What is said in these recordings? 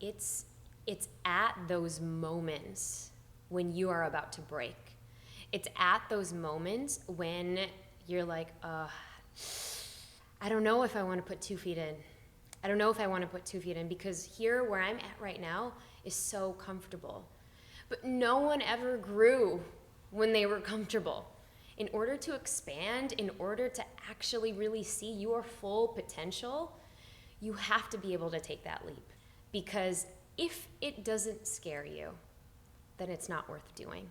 it's at those moments when you are about to break. It's at those moments when you're like, I don't know if I want to put 2 feet in. I don't know if I want to put 2 feet in, because here where I'm at right now is so comfortable. But no one ever grew when they were comfortable. In order to expand, in order to actually really see your full potential, you have to be able to take that leap. Because if it doesn't scare you, then it's not worth doing.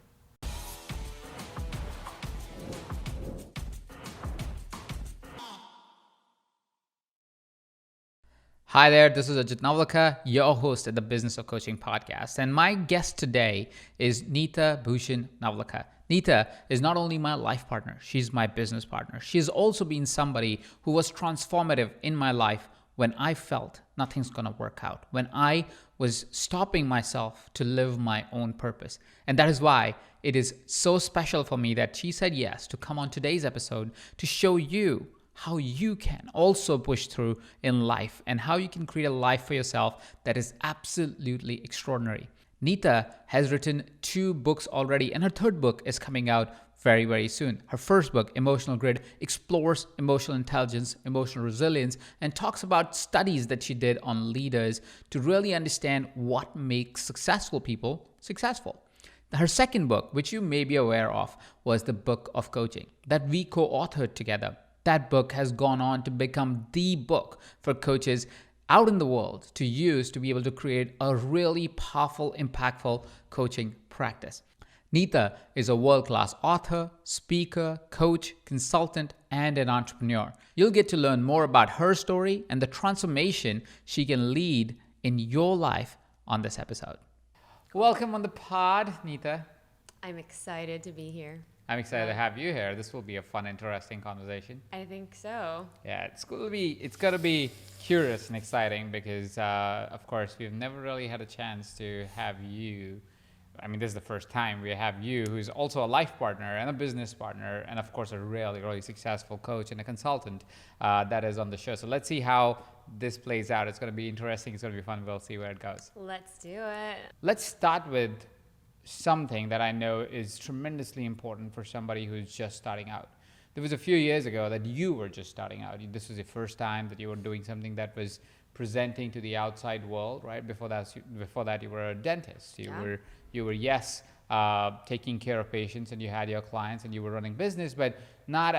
Hi there, this is Ajit Navlaka, your host at the Business of Coaching podcast. And my guest today is Neeta Bhushan Navlaka. Neeta is not only my life partner, she's my business partner. She's also been somebody who was transformative in my life when I felt nothing's gonna work out, when I was stopping myself to live my own purpose. And that is why it is so special for me that she said yes to come on today's episode to show you how you can also push through in life and how you can create a life for yourself that is absolutely extraordinary. Neeta has written 2 books already, and her 3rd book is coming out very, very soon. Her first book, Emotional Grid, explores emotional intelligence, emotional resilience, and talks about studies that she did on leaders to really understand what makes successful people successful. Her 2nd book, which you may be aware of, was the Book of Coaching that we co-authored together. That book has gone on to become the book for coaches out in the world to use to be able to create a really powerful, impactful coaching practice. Neeta is a world-class author, speaker, coach, consultant, and an entrepreneur. You'll get to learn more about her story and the transformation she can lead in your life on this episode. Welcome on the pod, Neeta. I'm excited to be here. I'm excited to have you here. This will be a fun, interesting conversation. I think so. Yeah, it's going to be curious and exciting because, of course, we've never really had a chance to have you. I mean, this is the first time we have you, who's also a life partner and a business partner, and of course, a really, really successful coach and a consultant that is on the show. So let's see how this plays out. It's going to be interesting. It's going to be fun. We'll see where it goes. Let's do it. Let's start with something that I know is tremendously important for somebody who's just starting out. There was a few years ago that you were just starting out. This was the first time that you were doing something that was presenting to the outside world, right? Before that, you were a dentist. You were taking care of patients, and you had your clients, and you were running business, but not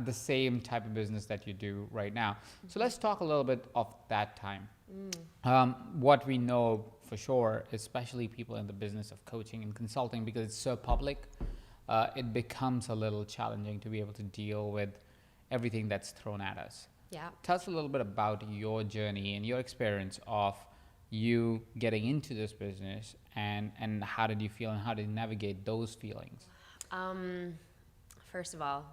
the same type of business that you do right now. So let's talk a little bit of that time. What we know for sure, especially people in the business of coaching and consulting, because it's so public, it becomes a little challenging to be able to deal with everything that's thrown at us. Yeah. Tell us a little bit about your journey and your experience of you getting into this business, and how did you feel and how did you navigate those feelings? First of all,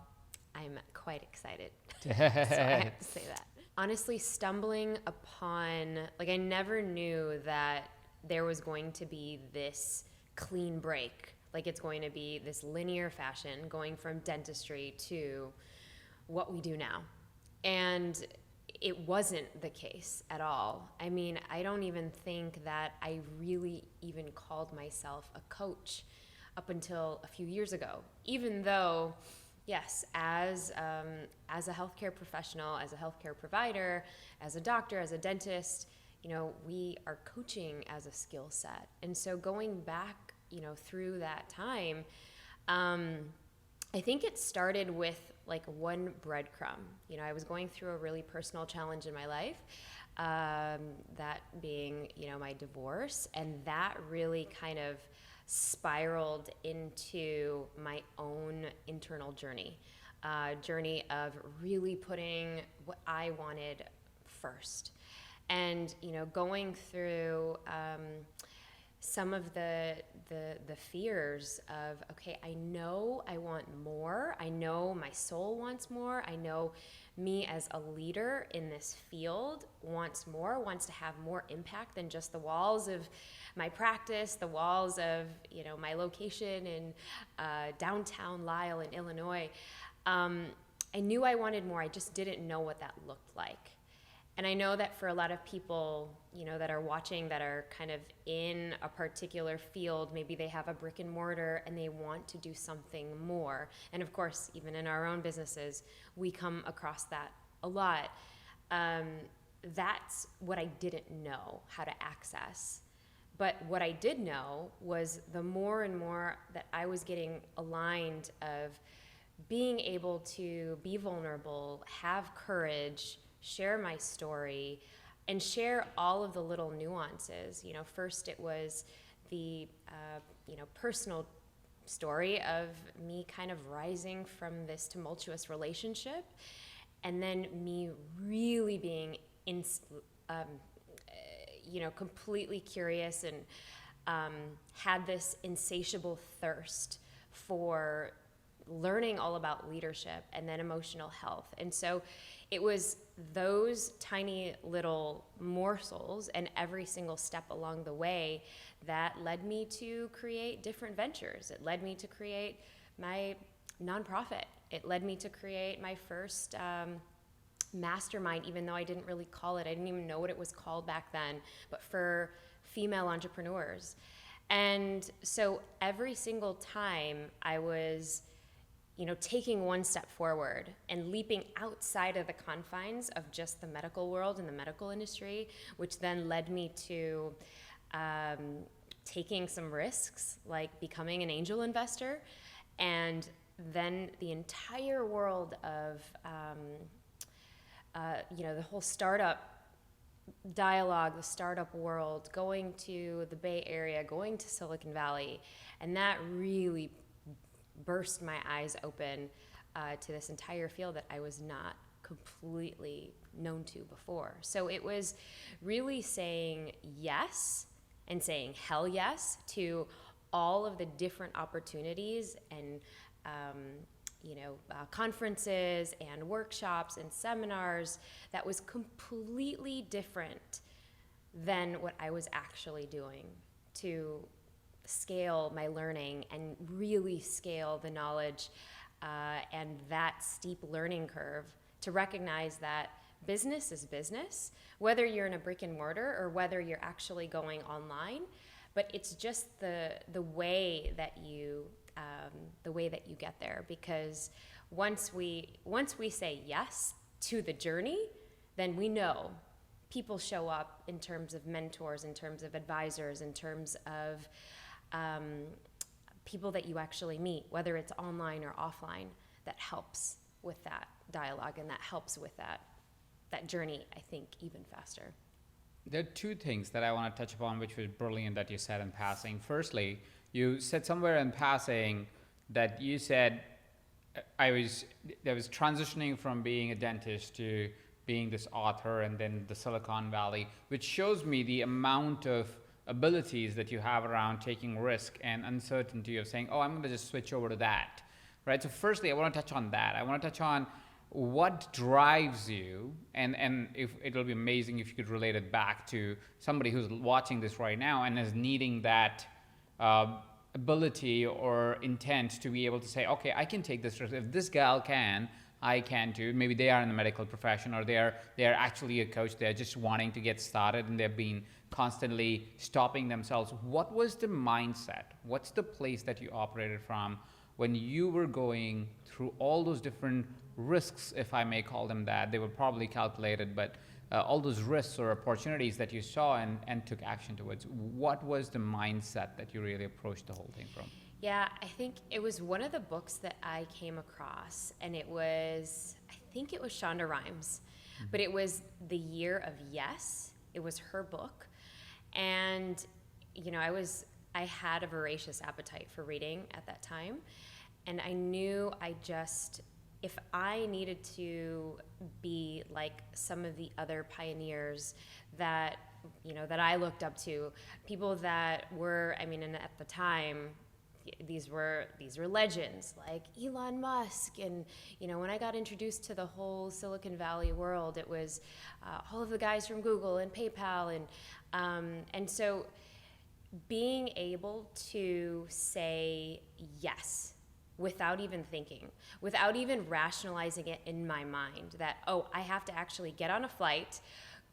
I'm quite excited. So I have to say that. Honestly, stumbling upon, I never knew that there was going to be this clean break. It's going to be this linear fashion going from dentistry to what we do now. And it wasn't the case at all. I mean, I don't even think that I really even called myself a coach up until a few years ago, even though, yes, as a healthcare professional, as a healthcare provider, as a doctor, as a dentist, we are coaching as a skill set. And so going back, through that time, I think it started with one breadcrumb. I was going through a really personal challenge in my life, that being, my divorce, and that really kind of spiraled into my own internal journey of really putting what I wanted first. And, going through some of the fears of, okay, I know I want more. I know my soul wants more. I know me as a leader in this field wants to have more impact than just the walls of my practice, the walls of, my location in downtown Lisle in Illinois. I knew I wanted more. I just didn't know what that looked like. And I know that for a lot of people, that are watching, that are kind of in a particular field, maybe they have a brick and mortar and they want to do something more. And of course, even in our own businesses, we come across that a lot. That's what I didn't know how to access. But what I did know was the more and more that I was getting aligned of being able to be vulnerable, have courage, share my story, and share all of the little nuances. First it was the personal story of me kind of rising from this tumultuous relationship, and then me really being completely curious and had this insatiable thirst for learning all about leadership and then emotional health. And so it was those tiny little morsels and every single step along the way that led me to create different ventures. It led me to create my nonprofit. It led me to create my first mastermind, even though I didn't really call it. I didn't even know what it was called back then, but for female entrepreneurs. And so every single time I was taking one step forward and leaping outside of the confines of just the medical world and the medical industry, which then led me to taking some risks, like becoming an angel investor, and then the entire world of the whole startup dialogue, the startup world, going to the Bay Area, going to Silicon Valley, and that really burst my eyes open to this entire field that I was not completely known to before. So it was really saying yes and saying hell yes to all of the different opportunities and conferences and workshops and seminars that was completely different than what I was actually doing to scale my learning and really scale the knowledge and that steep learning curve, to recognize that business is business, whether you're in a brick and mortar or whether you're actually going online. But it's just the way that you get there, because once we say yes to the journey, then we know people show up in terms of mentors, in terms of advisors, in terms of people that you actually meet, whether it's online or offline, that helps with that dialogue and that helps with that journey, I think, even faster. There are two things that I want to touch upon, which was brilliant that you said in passing. Firstly, you said somewhere in passing that you said I was transitioning from being a dentist to being this author and then the Silicon Valley, which shows me the amount of abilities that you have around taking risk and uncertainty of saying, oh, I'm going to just switch over to that, right? So firstly, I want to touch on that. I want to touch on what drives you, and if it'll be amazing if you could relate it back to somebody who's watching this right now and is needing that ability or intent to be able to say, okay, I can take this risk. If this gal can, I can too. Maybe they are in the medical profession, or they're actually a coach. They're just wanting to get started and they've been constantly stopping themselves. What was the mindset? What's the place that you operated from when you were going through all those different risks, if I may call them that? They were probably calculated, but all those risks or opportunities that you saw and took action towards. What was the mindset that you really approached the whole thing from? Yeah, I think it was one of the books that I came across, and I think it was Shonda Rhimes, but it was The Year of Yes. It was her book. And, I had a voracious appetite for reading at that time. And I knew if I needed to be like some of the other pioneers that I looked up to, people that were, and at the time, these were legends like Elon Musk, and when I got introduced to the whole Silicon Valley world, it was all of the guys from Google and PayPal, and so being able to say yes without even thinking, without even rationalizing it in my mind that, oh, I have to actually get on a flight,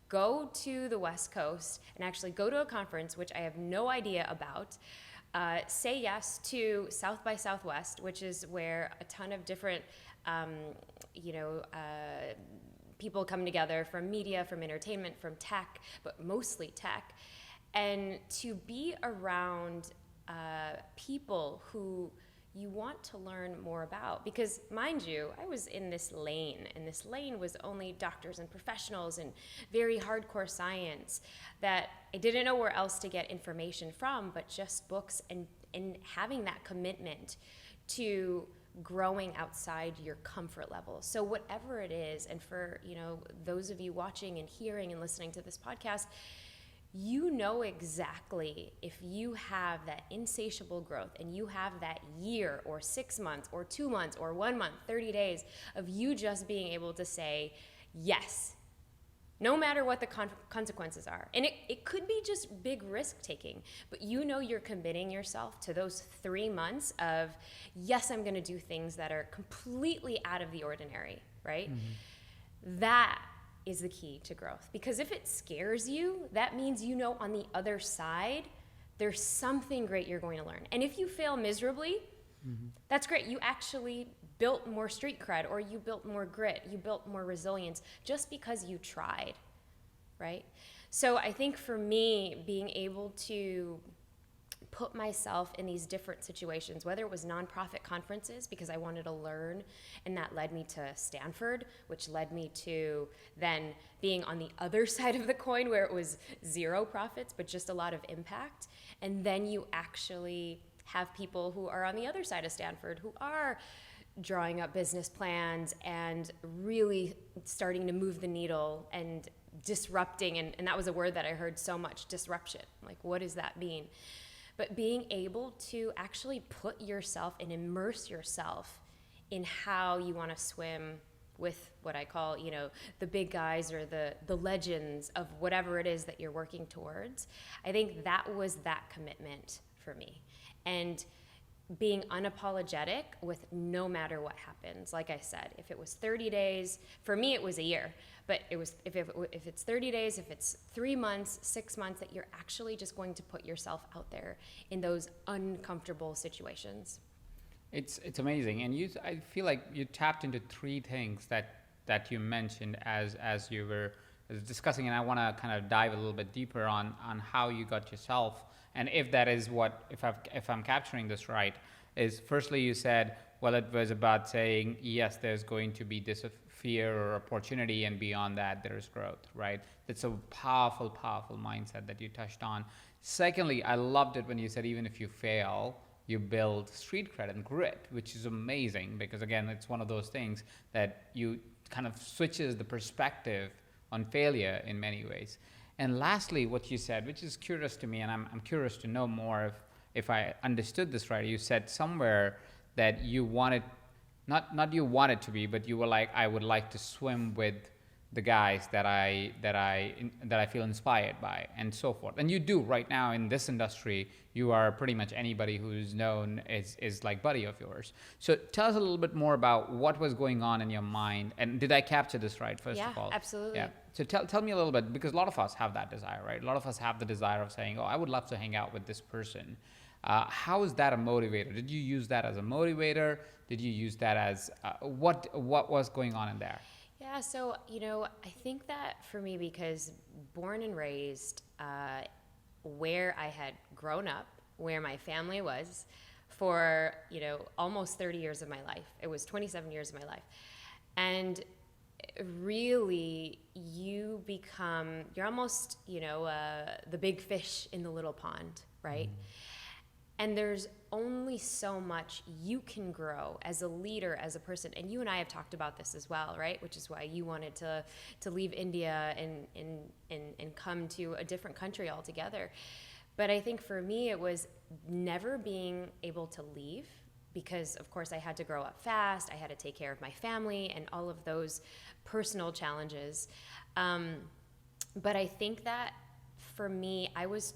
go to the West Coast, and actually go to a conference, which I have no idea about, say yes to South by Southwest, which is where a ton of different, people come together from media, from entertainment, from tech, but mostly tech, and to be around people who you want to learn more about. Because mind you, I was in this lane, and this lane was only doctors and professionals and very hardcore science that I didn't know where else to get information from, but just books, and having that commitment to growing outside your comfort level. So whatever it is, and for those of you watching and hearing and listening to this podcast, you know exactly if you have that insatiable growth and you have that year or 6 months or 2 months or 1 month, 30 days of you just being able to say yes, no matter what the consequences are. And it could be just big risk taking, but you're committing yourself to those 3 months of, yes, I'm gonna do things that are completely out of the ordinary, right? Mm-hmm. That is the key to growth. Because if it scares you, that means on the other side, there's something great you're going to learn. And if you fail miserably, mm-hmm. that's great. You actually built more street cred, or you built more grit, you built more resilience just because you tried, right? So I think for me, being able to put myself in these different situations, whether it was nonprofit conferences because I wanted to learn, and that led me to Stanford, which led me to then being on the other side of the coin where it was zero profits, but just a lot of impact. And then you actually have people who are on the other side of Stanford who are drawing up business plans and really starting to move the needle and disrupting. And that was a word that I heard so much, disruption. Like, what does that mean? But being able to actually put yourself and immerse yourself in how you want to swim with what I call, the big guys or the legends of whatever it is that you're working towards. I think that was that commitment for me. And being unapologetic with no matter what happens. Like I said, if it was 30 days, for me it was a year, but it was if it's 30 days, if it's 3 months, 6 months, that you're actually just going to put yourself out there in those uncomfortable situations. It's amazing, and I feel like you tapped into three things that you mentioned as you were discussing, and I want to kind of dive a little bit deeper on how you got yourself. And if that is if I'm capturing this right, is firstly you said, well, it was about saying, yes, there's going to be this fear or opportunity, and beyond that, there's growth, right? That's a powerful, powerful mindset that you touched on. Secondly, I loved it when you said, even if you fail, you build street cred and grit, which is amazing because, again, it's one of those things that you kind of switches the perspective on failure in many ways. And lastly, what you said, which is curious to me, and I'm curious to know more if I understood this right. You said somewhere that you wanted, not you wanted to be, but you were like, I would like to swim with the guys that I feel inspired by, and so forth. And you do right now in this industry. You are pretty much anybody who's known is like buddy of yours. So tell us a little bit more about what was going on in your mind, and did I capture this right? First of all, Yeah, absolutely. Yeah. So tell me a little bit, because a lot of us have that desire, right? A lot of us have the desire of saying, oh, I would love to hang out with this person. How is that a motivator? Did you use that as a motivator? Did you use that as what was going on in there? Yeah, so, I think that for me, because born and raised where I had grown up, where my family was for, almost 30 years of my life. It was 27 years of my life. And really, you're almost, the big fish in the little pond, right? Mm. And there's only so much you can grow as a leader, as a person. And you and I have talked about this as well, right? Which is why you wanted to leave India and come to a different country altogether. But I think for me, it was never being able to leave, because of course I had to grow up fast. I had to take care of my family and all of those personal challenges. But I think that for me, I was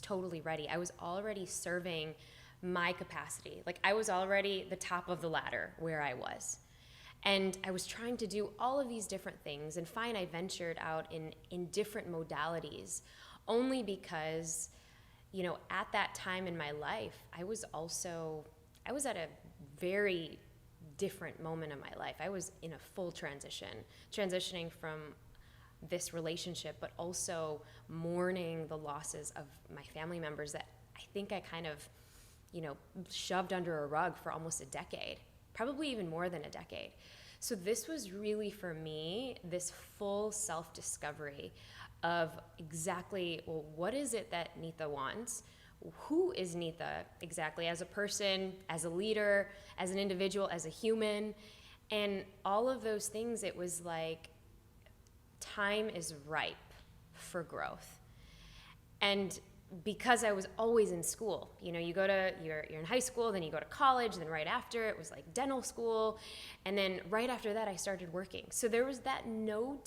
totally ready. I was already serving my capacity. Like I was already the top of the ladder where I was. And I was trying to do all of these different things, and fine, I ventured out in different modalities only because, you know, at that time in my life, I was at a very different moment in my life. I was in a full transitioning from this relationship, but also mourning the losses of my family members that I think I kind of, you know, shoved under a rug for almost a decade, probably even more than a decade. So this was really for me, this full self-discovery of exactly, well, what is it that Neeta wants? Who is Neeta exactly as a person, as a leader, as an individual, as a human? And all of those things, it was like, time is ripe for growth. And because I was always in school, you know, you're in high school, then you go to college, then right after it was like dental school, and then right after that I started working. So there was that no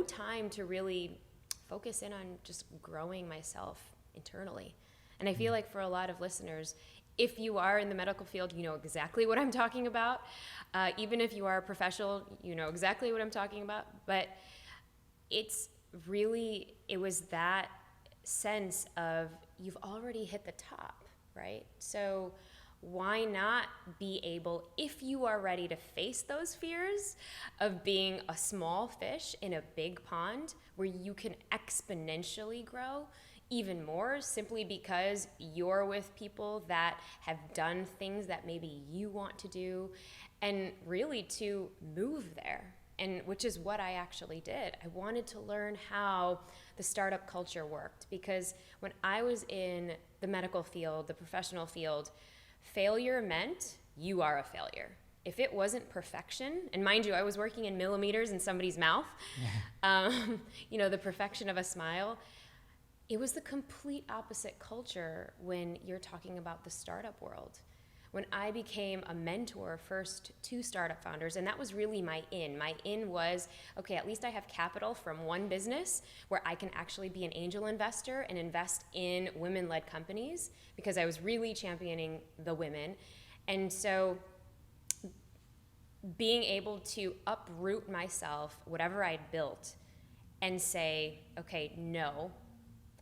time to really focus in on just growing myself internally. And I feel like for a lot of listeners, if you are in the medical field, you know exactly what I'm talking about. Even if you are a professional, you know exactly what I'm talking about. But it was that sense of you've already hit the top, right? So why not be able, if you are ready to face those fears of being a small fish in a big pond where you can exponentially grow even more simply because you're with people that have done things that maybe you want to do, and really to move there. And which is what I actually did. I wanted to learn how the startup culture worked, because when I was in the medical field, the professional field, failure meant you are a failure. If it wasn't perfection, and mind you, I was working in millimeters in somebody's mouth, you know, the perfection of a smile. It was the complete opposite culture when you're talking about the startup world. When I became a mentor first to startup founders, and that was really my in. My in was, okay, at least I have capital from one business where I can actually be an angel investor and invest in women-led companies, because I was really championing the women. And so being able to uproot myself, whatever I'd built, and say, okay, no,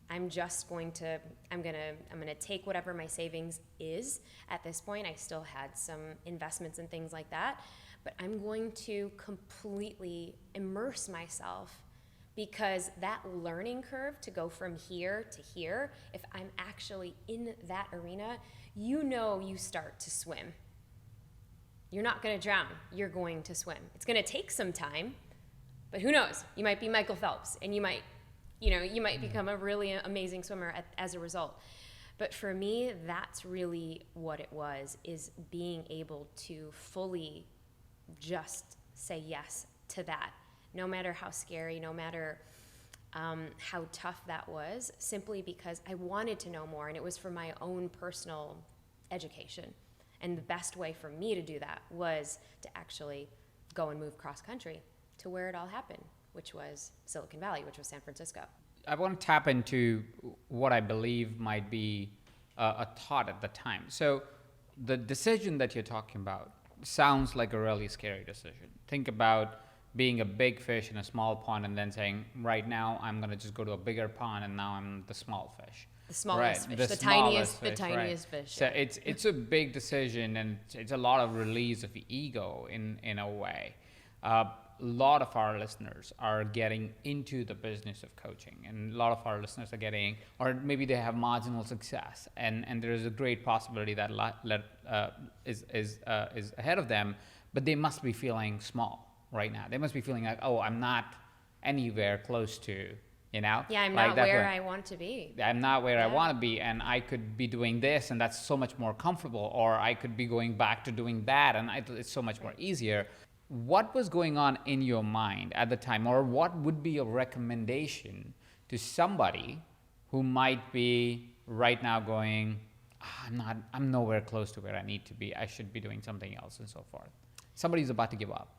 I'm gonna take whatever my savings is. At this point, I still had some investments and things like that, but I'm going to completely immerse myself, because that learning curve to go from here to here, if I'm actually in that arena, you know, you start to swim. You're not gonna drown, you're going to swim. It's gonna take some time, but who knows? You might be Michael Phelps, and you might become a really amazing swimmer as a result. But for me, that's really what it was, is being able to fully just say yes to that, no matter how scary, no matter how tough that was, simply because I wanted to know more, and it was for my own personal education. And the best way for me to do that was to actually go and move cross country to where it all happened, which was Silicon Valley, which was San Francisco. I want to tap into what I believe might be a thought at the time. So the decision that you're talking about sounds like a really scary decision. Think about being a big fish in a small pond and then saying, right now I'm going to just go to a bigger pond and now I'm the small fish. The smallest fish, the tiniest fish. So yeah. It's a big decision, and it's a lot of release of ego in a way. A lot of our listeners are getting into the business of coaching, and a lot of our listeners are getting, or maybe they have marginal success, and there is a great possibility that is ahead of them, but they must be feeling small right now. They must be feeling like, oh, I'm not anywhere close to, Yeah, I'm not where I want to be. I'm not where I want to be, and I could be doing this, and that's so much more comfortable, or I could be going back to doing that, and it's so much more easier. What was going on in your mind at the time, or what would be a recommendation to somebody who might be right now going, I'm nowhere close to where I need to be. I should be doing something else, and so forth. Somebody's about to give up.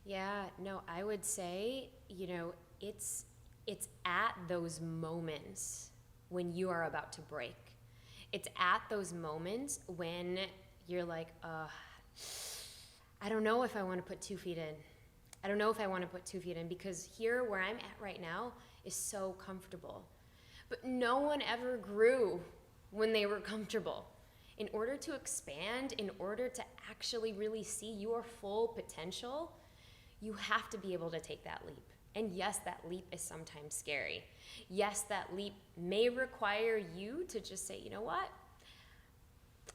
Yeah, no, I would say, it's at those moments when you are about to break. It's at those moments when you're like, I don't know if I want to put 2 feet in. I don't know if I want to put 2 feet in, because here where I'm at right now is so comfortable. But no one ever grew when they were comfortable. In order to expand, in order to actually really see your full potential, you have to be able to take that leap. And yes, that leap is sometimes scary. Yes, that leap may require you to just say, you know what?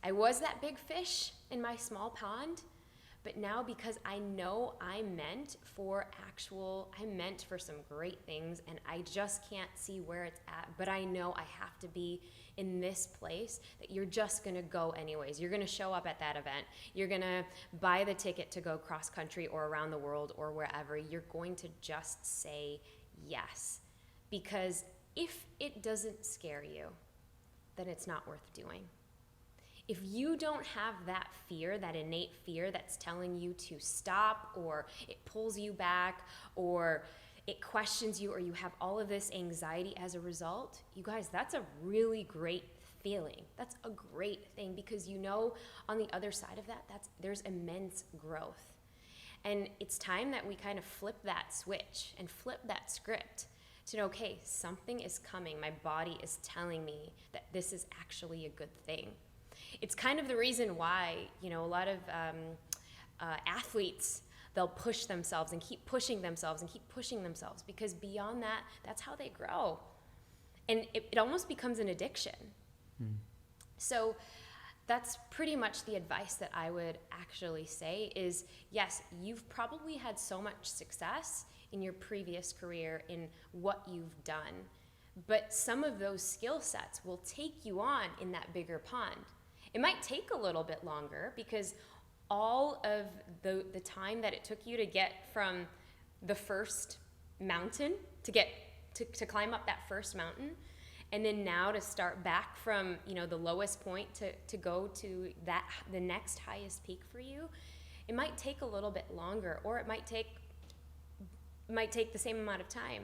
I was that big fish in my small pond, but now because I know I'm meant for some great things, and I just can't see where it's at, but I know I have to be in this place, that you're just gonna go anyways. You're gonna show up at that event. You're gonna buy the ticket to go cross country or around the world or wherever. You're going to just say yes. Because if it doesn't scare you, then it's not worth doing. If you don't have that fear, that innate fear that's telling you to stop, or it pulls you back, or it questions you, or you have all of this anxiety as a result, you guys, that's a really great feeling. That's a great thing, because you know on the other side of that, there's immense growth. And it's time that we kind of flip that switch and flip that script to know, okay, something is coming. My body is telling me that this is actually a good thing. It's kind of the reason why, a lot of athletes, they'll push themselves and keep pushing themselves and keep pushing themselves, because beyond that, that's how they grow. And it almost becomes an addiction. So that's pretty much the advice that I would actually say is, yes, you've probably had so much success in your previous career in what you've done, but some of those skill sets will take you on in that bigger pond. It might take a little bit longer, because all of the time that it took you to get from the first mountain to climb up that first mountain, and then now to start back from the lowest point to go to the next highest peak for you, it might take a little bit longer, or it might take the same amount of time.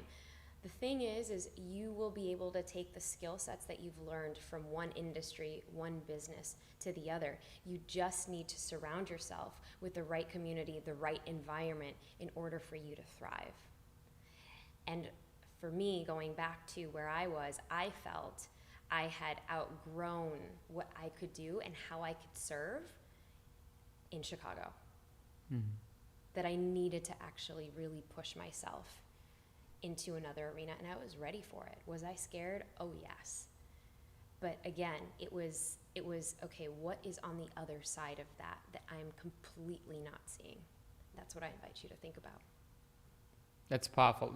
The thing is you will be able to take the skill sets that you've learned from one industry, one business to the other. You just need to surround yourself with the right community, the right environment in order for you to thrive. And for me, going back to where I was, I felt I had outgrown what I could do and how I could serve in Chicago. That I needed to actually really push myself into another arena, and I was ready for it. Was I scared? Oh yes. But again, it was okay, what is on the other side of that I'm completely not seeing? That's what I invite you to think about. That's powerful.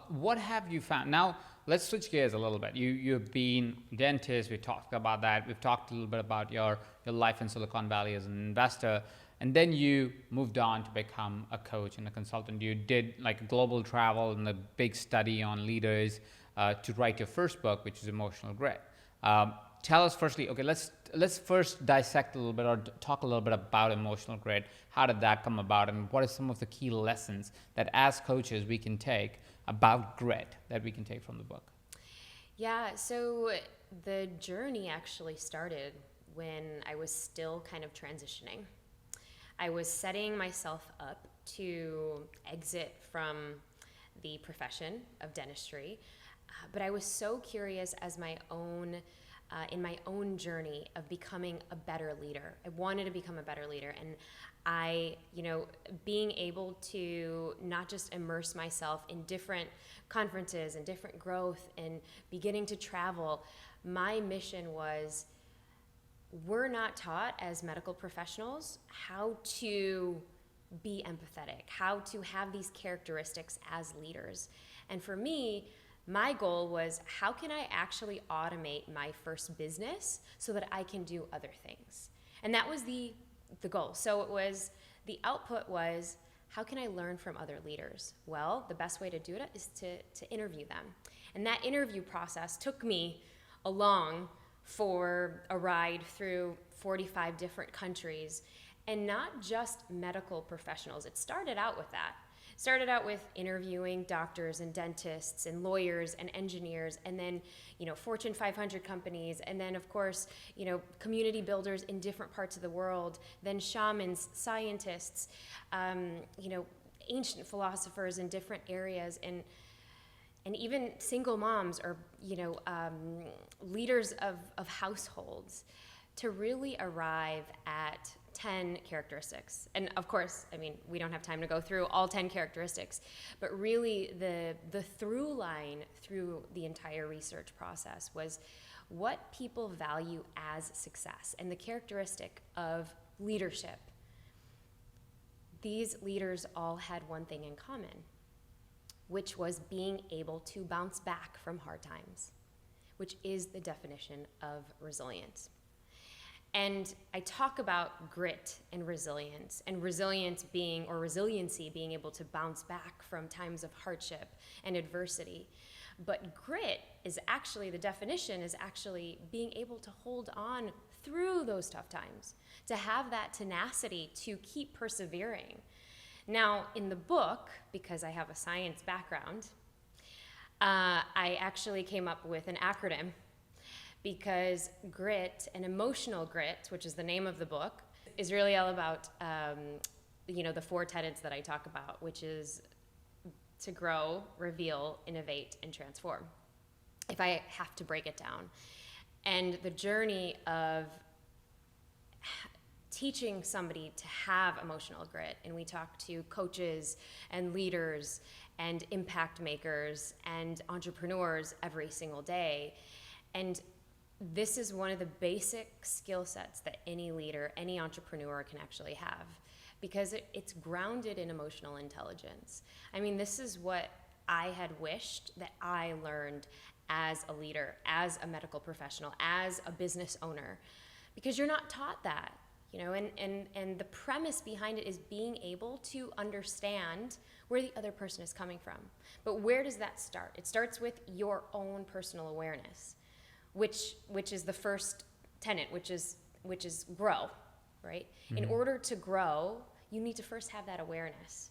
What have you found? Now, let's switch gears a little bit. You've been a dentist. We talked about that. We've talked a little bit about your life in Silicon Valley as an investor. And then you moved on to become a coach and a consultant. You did like global travel and a big study on leaders to write your first book, which is Emotional Grit. Tell us firstly, okay, let's first dissect a little bit, or talk a little bit about Emotional Grit. How did that come about, and what are some of the key lessons that as coaches we can take about grit that we can take from the book? Yeah, so the journey actually started when I was still kind of transitioning. I was setting myself up to exit from the profession of dentistry, but I was so curious in my own journey of becoming a better leader. I wanted to become a better leader, and I, being able to not just immerse myself in different conferences and different growth and beginning to travel, my mission was, we're not taught as medical professionals how to be empathetic, how to have these characteristics as leaders. And for me, my goal was, how can I actually automate my first business so that I can do other things? And that was the goal. So the output was, how can I learn from other leaders? Well, the best way to do it is to interview them. And that interview process took me along for a ride through 45 different countries, and not just medical professionals. It started out with that. Started out with interviewing doctors and dentists and lawyers and engineers, and then, Fortune 500 companies, and then, of course, community builders in different parts of the world, then shamans, scientists, ancient philosophers in different areas, and even single moms or, leaders of households, to really arrive at 10 characteristics. And of course, we don't have time to go through all 10 characteristics, but really the through line through the entire research process was what people value as success and the characteristic of leadership. These leaders all had one thing in common, which was being able to bounce back from hard times, which is the definition of resilience. And I talk about grit and resiliency being able to bounce back from times of hardship and adversity. But grit is actually, the definition is actually being able to hold on through those tough times, to have that tenacity to keep persevering. Now, in the book, because I have a science background, I actually came up with an acronym, because grit and emotional grit, which is the name of the book, is really all about, the 4 tenets that I talk about, which is to grow, reveal, innovate, and transform, if I have to break it down. And the journey of teaching somebody to have emotional grit, and we talk to coaches and leaders and impact makers and entrepreneurs every single day. And this is one of the basic skill sets that any leader, any entrepreneur can actually have, because it's grounded in emotional intelligence. This is what I had wished that I learned as a leader, as a medical professional, as a business owner, because you're not taught that, and the premise behind it is being able to understand where the other person is coming from. But where does that start? It starts with your own personal awareness, which is the first tenet, which is grow, right? Mm-hmm. In order to grow, you need to first have that awareness.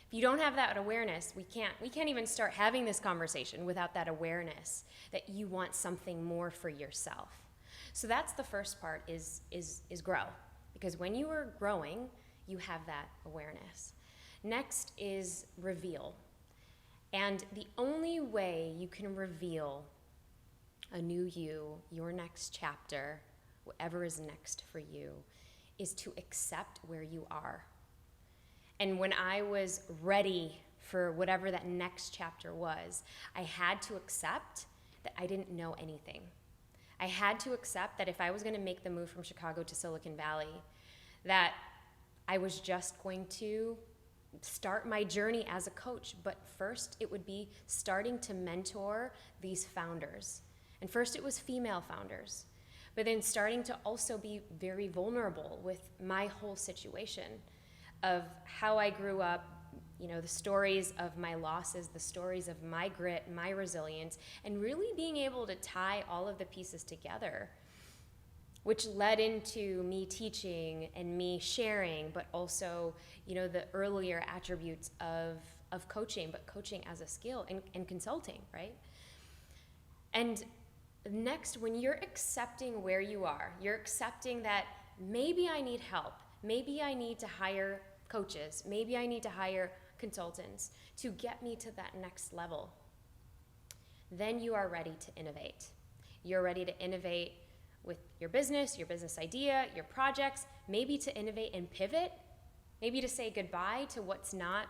If you don't have that awareness, we can't even start having this conversation without that awareness that you want something more for yourself. So that's the first part, is grow, because when you are growing, you have that awareness. Next is reveal. And the only way you can reveal a new you, your next chapter, whatever is next for you, is to accept where you are. And when I was ready for whatever that next chapter was, I had to accept that I didn't know anything. I had to accept that if I was going to make the move from Chicago to Silicon Valley, that I was just going to start my journey as a coach. But first, it would be starting to mentor these founders. And first it was female founders, but then starting to also be very vulnerable with my whole situation of how I grew up, the stories of my losses, the stories of my grit, my resilience, and really being able to tie all of the pieces together, which led into me teaching and me sharing, but also, the earlier attributes of coaching, but coaching as a skill and consulting, right? And next, when you're accepting where you are, you're accepting that maybe I need help, maybe I need to hire coaches, maybe I need to hire consultants to get me to that next level, then you are ready to innovate. You're ready to innovate with your business idea, your projects, maybe to innovate and pivot, maybe to say goodbye to what's not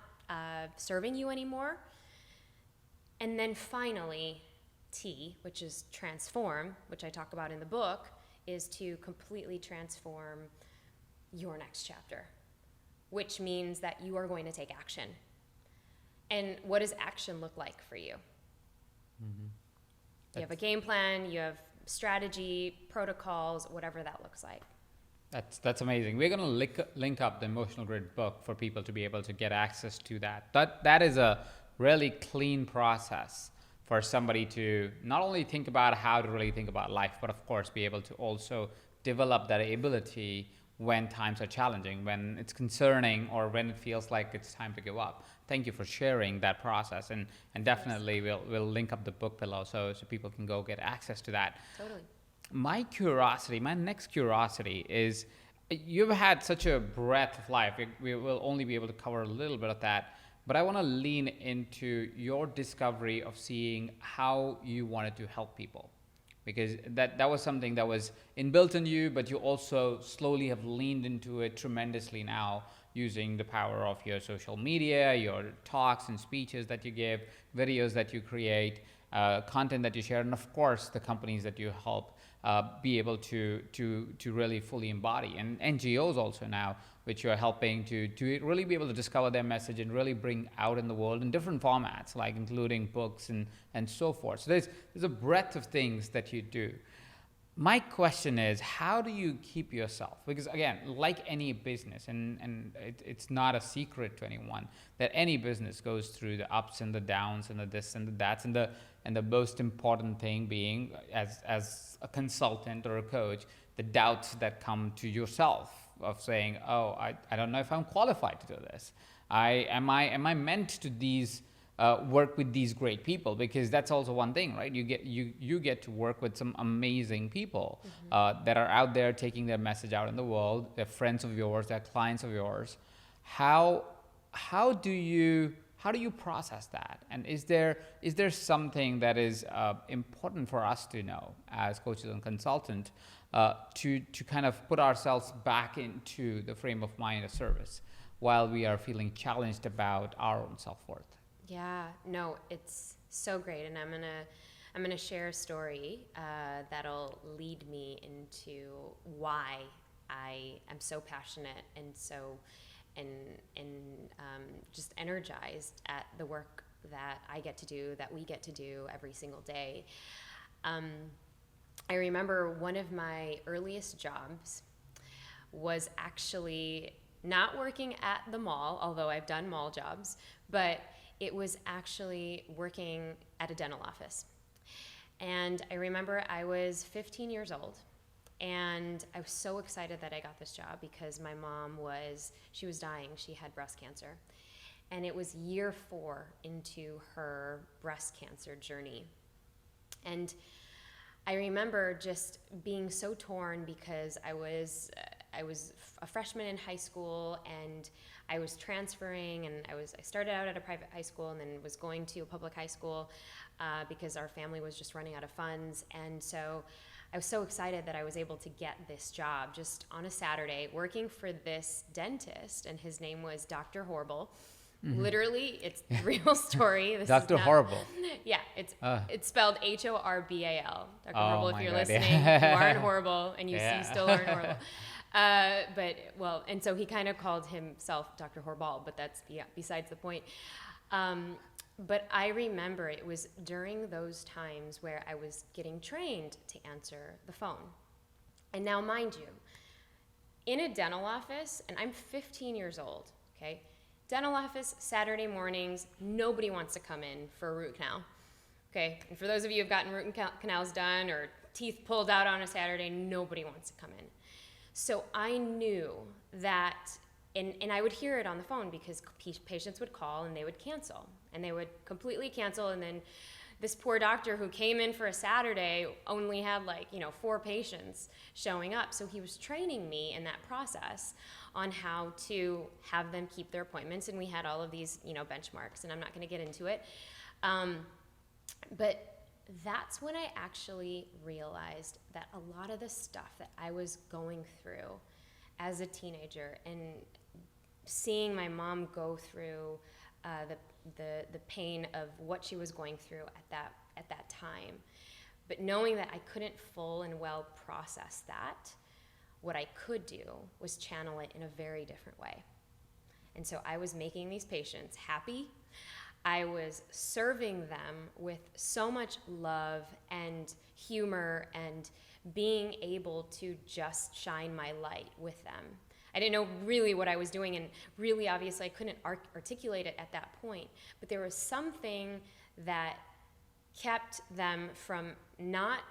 serving you anymore. And then finally, T, which is transform, which I talk about in the book, is to completely transform your next chapter, which means that you are going to take action. And what does action look like for you? Mm-hmm. You have a game plan, you have strategy, protocols, whatever that looks like. That's amazing. We're going to link up the Emotional Grit book for people to be able to get access to that. That is a really clean process for somebody to not only think about how to really think about life, but of course be able to also develop that ability when times are challenging, when it's concerning, or when it feels like it's time to give up. Thank you for sharing that process, and definitely we'll link up the book below so people can go get access to that. Totally. My next curiosity is, you've had such a breadth of life. We will only be able to cover a little bit of that, but I want to lean into your discovery of seeing how you wanted to help people, because that was something that was inbuilt in you, but you also slowly have leaned into it tremendously now, using the power of your social media, your talks and speeches that you give, videos that you create, content that you share, and of course the companies that you help be able to really fully embody, and NGOs also now, which you're helping to really be able to discover their message and really bring out in the world in different formats, like including books and so forth. So there's a breadth of things that you do. My question is, how do you keep yourself? Because again, like any business, and it's not a secret to anyone that any business goes through the ups and the downs and the this and the that's, and the most important thing being, as a consultant or a coach, the doubts that come to yourself of saying, oh, I don't know if I'm qualified to do this. Am I meant to work with these great people? Because that's also one thing, right? You get to work with some amazing people that are out there taking their message out in the world. They're friends of yours, they're clients of yours. How do you process that? And is there something that is important for us to know as coaches and consultants to kind of put ourselves back into the frame of mind of service while we are feeling challenged about our own self-worth? Yeah, no, it's so great, and I'm gonna share a story that'll lead me into why I am so passionate and so just energized at the work that I get to do, that we get to do every single day. I remember one of my earliest jobs was actually not working at the mall, although I've done mall jobs, but it was actually working at a dental office. And I remember I was 15 years old, and I was so excited that I got this job because my mom she was dying. She had breast cancer. And it was year 4 into her breast cancer journey. And I remember just being so torn because I was a freshman in high school, and I was transferring, and I started out at a private high school and then was going to a public high school because our family was just running out of funds. And so I was so excited that I was able to get this job just on a Saturday working for this dentist, and his name was Dr. Horrible. Mm-hmm. Literally, it's the real story. Dr. Horrible. Yeah, it's spelled Horbal. Dr. Horrible, if you're God, listening, yeah. You aren't horrible, and you still aren't horrible. And so he kind of called himself Dr. Horrible, but that's besides the point. But I remember it was during those times where I was getting trained to answer the phone. And now, mind you, in a dental office, and I'm 15 years old, okay? Dental office, Saturday mornings, nobody wants to come in for a root canal, okay? And for those of you who've gotten root canals done or teeth pulled out on a Saturday, nobody wants to come in. So I knew that, and I would hear it on the phone because patients would call and they would cancel, and they would completely cancel, and then this poor doctor who came in for a Saturday only had 4 patients showing up. So he was training me in that process on how to have them keep their appointments, and we had all of these benchmarks, and I'm not going to get into it. But that's when I actually realized that a lot of the stuff that I was going through as a teenager, and seeing my mom go through the pain of what she was going through at that time, but knowing that I couldn't full and well process that, what I could do was channel it in a very different way. And so I was making these patients happy. I was serving them with so much love and humor and being able to just shine my light with them. I didn't know really what I was doing, and really obviously I couldn't articulate it at that point, but there was something that kept them from not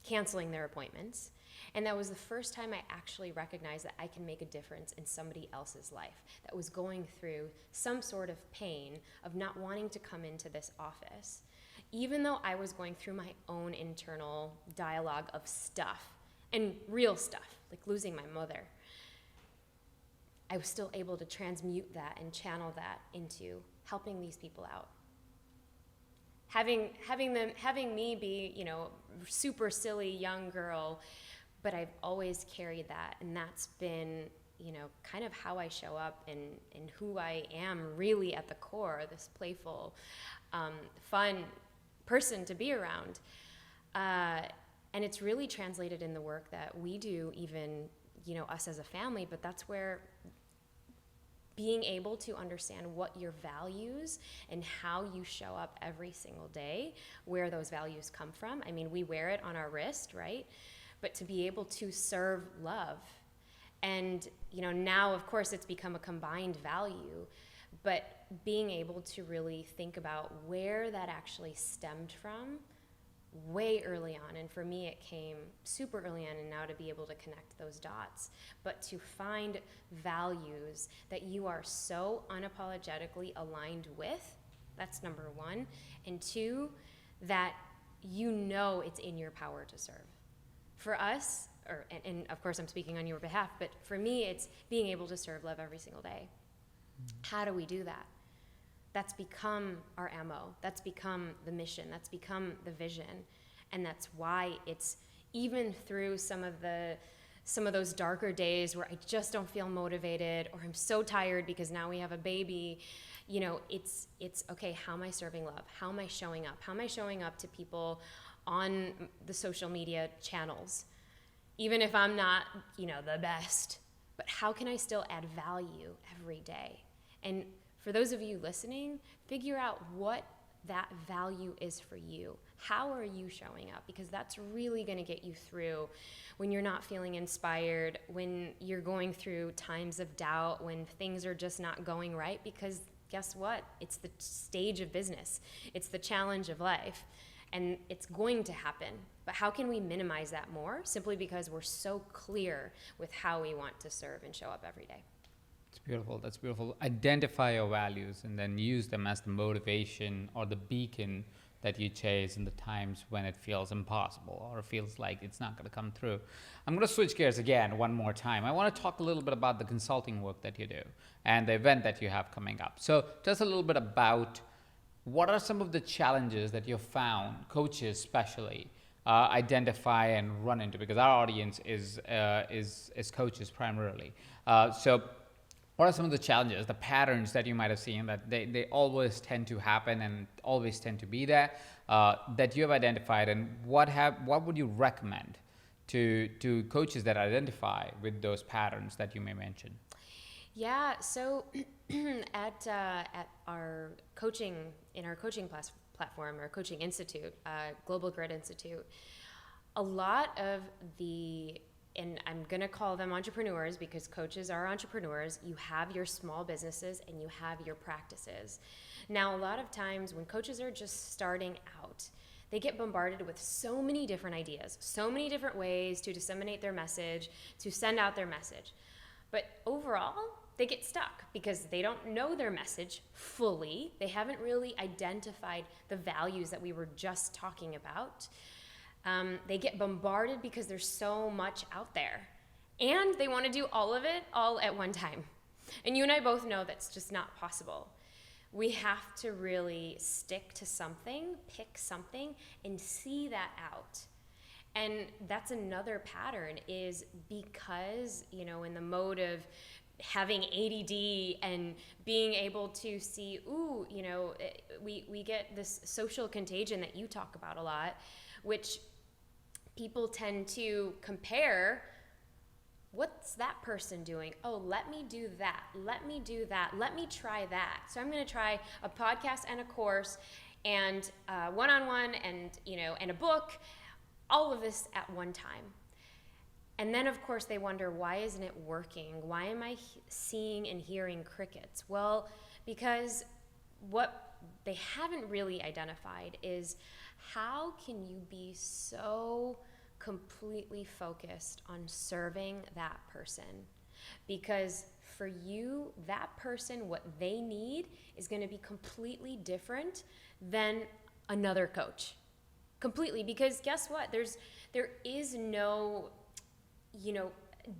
canceling their appointments. And that was the first time I actually recognized that I can make a difference in somebody else's life that was going through some sort of pain of not wanting to come into this office. Even though I was going through my own internal dialogue of stuff, and real stuff, like losing my mother, I was still able to transmute that and channel that into helping these people out. Having me be, you know, super silly young girl, but I've always carried that, and that's been, you know, kind of how I show up and who I am really at the core, this playful, fun person to be around. And it's really translated in the work that we do, even, you know, us as a family, but that's where being able to understand what your values and how you show up every single day, where those values come from. I mean, we wear it on our wrist, right? But to be able to serve love. And, you know, now, of course, it's become a combined value, but being able to really think about where that actually stemmed from way early on. And for me, it came super early on, and now to be able to connect those dots, but to find values that you are so unapologetically aligned with, that's number one. And two, that you know it's in your power to serve. For us, and of course I'm speaking on your behalf, but for me, it's being able to serve love every single day. How do we do that? That's become our MO. That's become the mission. That's become the vision. And that's why it's, even through some of those darker days where I just don't feel motivated, or I'm so tired because now we have a baby, you know, it's okay, how am I serving love? How am I showing up? How am I showing up to people on the social media channels? Even if I'm not, you know, the best, but how can I still add value every day? And for those of you listening, figure out what that value is for you. How are you showing up? Because that's really going to get you through when you're not feeling inspired, when you're going through times of doubt, when things are just not going right, because guess what? It's the stage of business. It's the challenge of life, and it's going to happen. But how can we minimize that more? Simply because we're so clear with how we want to serve and show up every day. It's beautiful. That's beautiful. Identify your values and then use them as the motivation or the beacon that you chase in the times when it feels impossible or feels like it's not going to come through. I'm going to switch gears again one more time. I want to talk a little bit about the consulting work that you do and the event that you have coming up. So just a little bit about what are some of the challenges that you've found, coaches especially, identify and run into, because our audience is coaches primarily. So what are some of the challenges, the patterns that you might have seen that they always tend to happen and always tend to be there, that you have identified, and what would you recommend to coaches that identify with those patterns that you may mention? Yeah, so at our coaching, in our coaching platform, our coaching institute, Global Grid Institute, a lot of the, and I'm going to call them entrepreneurs because coaches are entrepreneurs. You have your small businesses and you have your practices. Now, a lot of times when coaches are just starting out, they get bombarded with so many different ideas, so many different ways to disseminate their message, to send out their message. But overall, they get stuck because they don't know their message fully. They haven't really identified the values that we were just talking about. They get bombarded because there's so much out there, and they want to do all of it all at one time. And you and I both know that's just not possible. We have to really stick to something, pick something, and see that out. And that's another pattern, is because, you know, in the mode of having ADD and being able to see, ooh, you know, we get this social contagion that you talk about a lot, which people tend to compare. What's that person doing? Oh, let me do that. Let me do that. Let me try that. So I'm going to try a podcast and a course and one-on-one and, you know, and a book, all of this at one time. And then, of course, they wonder, why isn't it working? Why am I seeing and hearing crickets? Well, because what they haven't really identified is, how can you be so completely focused on serving that person. Because for you, that person, what they need is going to be completely different than another coach. Completely. Because guess what? There is no,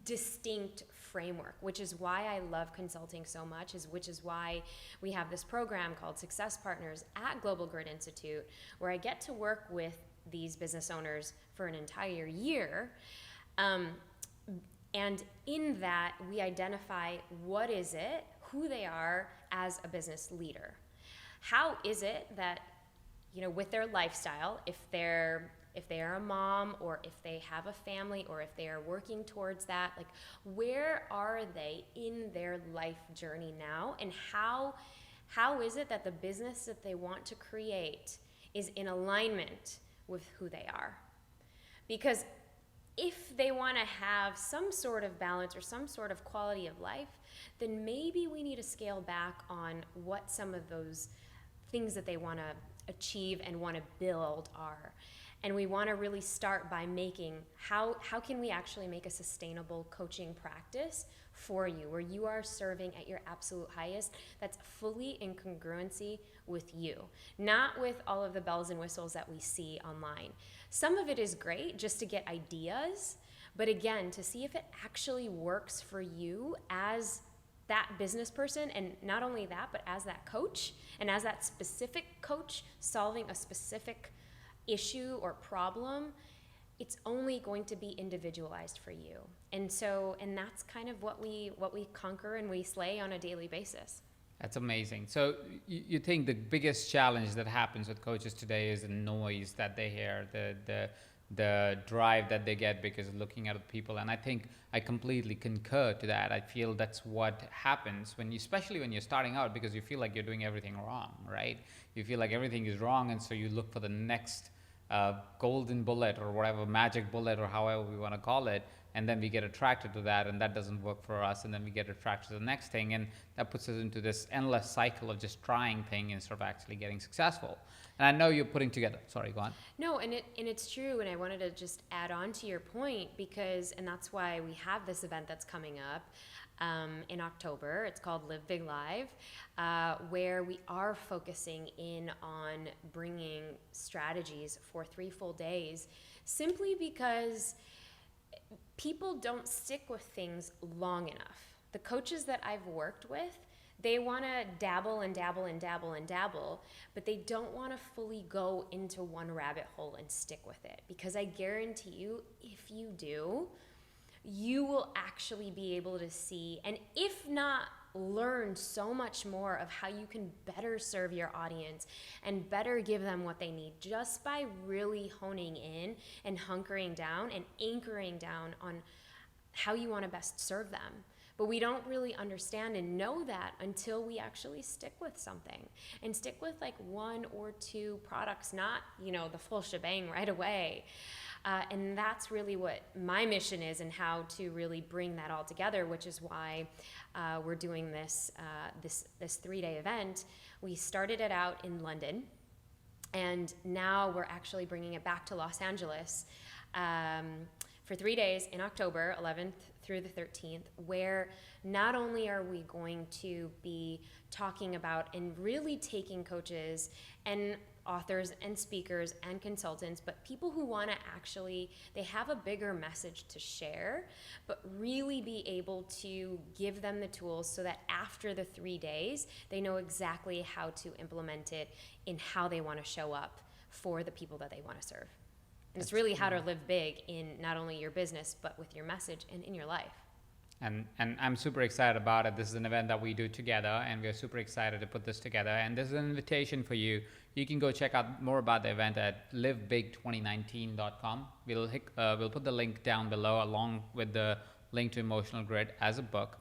distinct framework, which is why I love consulting so much, which is why we have this program called Success Partners at Global Grid Institute, where I get to work with these business owners for an entire year. And in that, we identify what is it, who they are as a business leader. How is it that, with their lifestyle, if they're a mom, or if they have a family, or if they are working towards that, like, where are they in their life journey now? And how is it that the business that they want to create is in alignment with who they are? Because if they want to have some sort of balance or some sort of quality of life, then maybe we need to scale back on what some of those things that they want to achieve and want to build are. And we want to really start by making, how can we actually make a sustainable coaching practice for you, where you are serving at your absolute highest, that's fully in congruency with you, not with all of the bells and whistles that we see online. Some of it is great just to get ideas, but again, to see if it actually works for you as that business person, and not only that, but as that coach, and as that specific coach solving a specific issue or problem, it's only going to be individualized for you. And that's kind of what we conquer and we slay on a daily basis. That's amazing. So you think the biggest challenge that happens with coaches today is the noise that they hear, the drive that they get because of looking at other people. And I think I completely concur to that. I feel that's what happens especially when you're starting out, because you feel like you're doing everything wrong, right? You feel like everything is wrong, and so you look for the next golden bullet, or whatever, magic bullet, or however we want to call it, and then we get attracted to that, and that doesn't work for us, and then we get attracted to the next thing, and that puts us into this endless cycle of just trying things instead of actually getting successful. And I know you're putting together, sorry, go on. No, and it's true, and I wanted to just add on to your point, and that's why we have this event that's coming up in October. It's called Live Big Live, where we are focusing in on bringing strategies for 3 full days, simply because people don't stick with things long enough. The coaches that I've worked with, they want to dabble and dabble and dabble and dabble, but they don't want to fully go into one rabbit hole and stick with it. Because I guarantee you, if you do, you will actually be able to see, and if not learn, so much more of how you can better serve your audience and better give them what they need, just by really honing in and hunkering down and anchoring down on how you want to best serve them. But we don't really understand and know that until we actually stick with something, and stick with like 1 or 2 products, not, the full shebang right away. And that's really what my mission is, and how to really bring that all together, which is why we're doing this 3-day event. We started it out in London, and now we're actually bringing it back to Los Angeles for 3 days in October 11th through the 13th, where not only are we going to be talking about and really taking coaches and authors and speakers and consultants, but people who want to actually, they have a bigger message to share, but really be able to give them the tools so that after the 3 days, they know exactly how to implement it in how they want to show up for the people that they want to serve. And it's really how to live big in not only your business, but with your message and in your life. And I'm super excited about it. This is an event that we do together, and we're super excited to put this together. And this is an invitation for you. You can go check out more about the event at livebig2019.com. We'll put the link down below, along with the link to Emotional Grid as a book.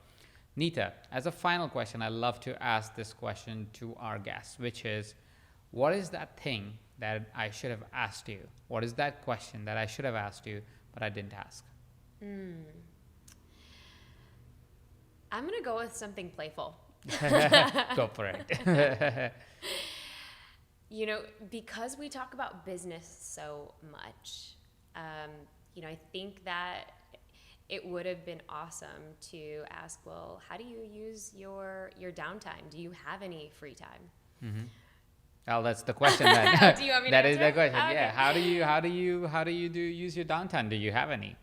Neeta, as a final question, I love to ask this question to our guests, which is, what is that thing that I should have asked you? What is that question that I should have asked you, but I didn't ask? I'm going to go with something playful. Go for it. Because we talk about business so much, I think that it would have been awesome to ask, well, how do you use your downtime? Do you have any free time? Mm-hmm. Well, that's the question then. Do you want me to That is answer? the question. Okay. Yeah. How do you use your downtime? Do you have any?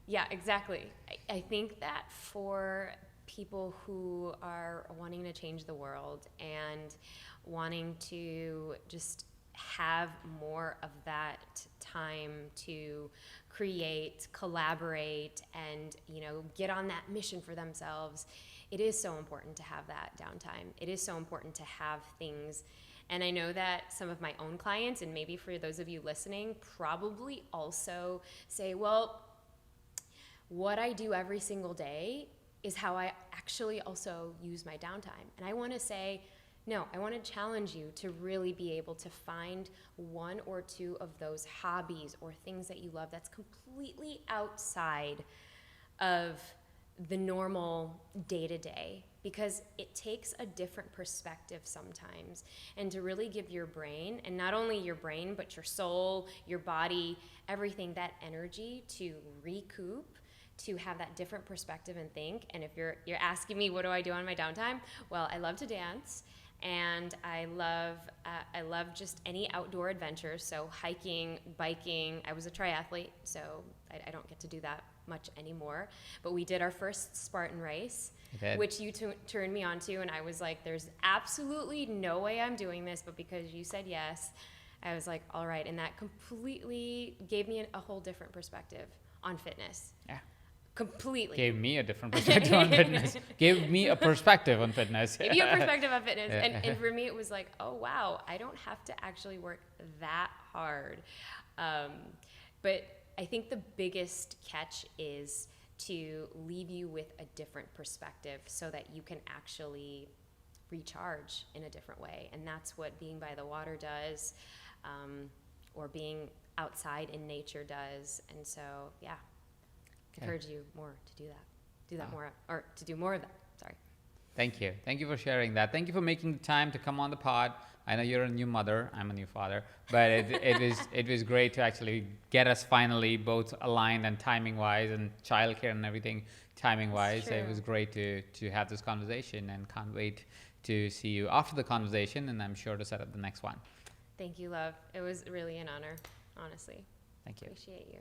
Yeah, exactly. I think that for people who are wanting to change the world and wanting to just have more of that time to create, collaborate, and get on that mission for themselves, it is so important to have that downtime. It is so important to have things. And I know that some of my own clients, and maybe for those of you listening, probably also say, well, what I do every single day is how I actually also use my downtime. And I want to say, no, I want to challenge you to really be able to find one or two of those hobbies or things that you love that's completely outside of the normal day-to-day, because it takes a different perspective sometimes. And to really give your brain, and not only your brain, but your soul, your body, everything, that energy to recoup, to have that different perspective and think. And if you're asking me, what do I do on my downtime? Well, I love to dance. And I love just any outdoor adventures. So hiking, biking. I was a triathlete, so I don't get to do that much anymore. But we did our first Spartan race, which you turned me on to, and I was like, there's absolutely no way I'm doing this, but because you said yes, I was like, all right. And that completely gave me a whole different perspective on fitness. Yeah. Completely. Gave me a different perspective on fitness. Gave me a perspective on fitness. Give you a perspective on fitness. And for me, it was like, oh, wow, I don't have to actually work that hard. But I think the biggest catch is to leave you with a different perspective so that you can actually recharge in a different way. And that's what being by the water does, or being outside in nature does. And so, yeah. Encourage you more to do that more, or to do more of that. Sorry. Thank you for sharing that. Thank you for making the time to come on the pod. I know you're a new mother, I'm a new father, but it was great to actually get us finally both aligned and timing wise, and childcare and everything timing wise. So it was great to have this conversation, and can't wait to see you after the conversation, and I'm sure to set up the next one. Thank you, love. It was really an honor, honestly. Thank you. Appreciate you.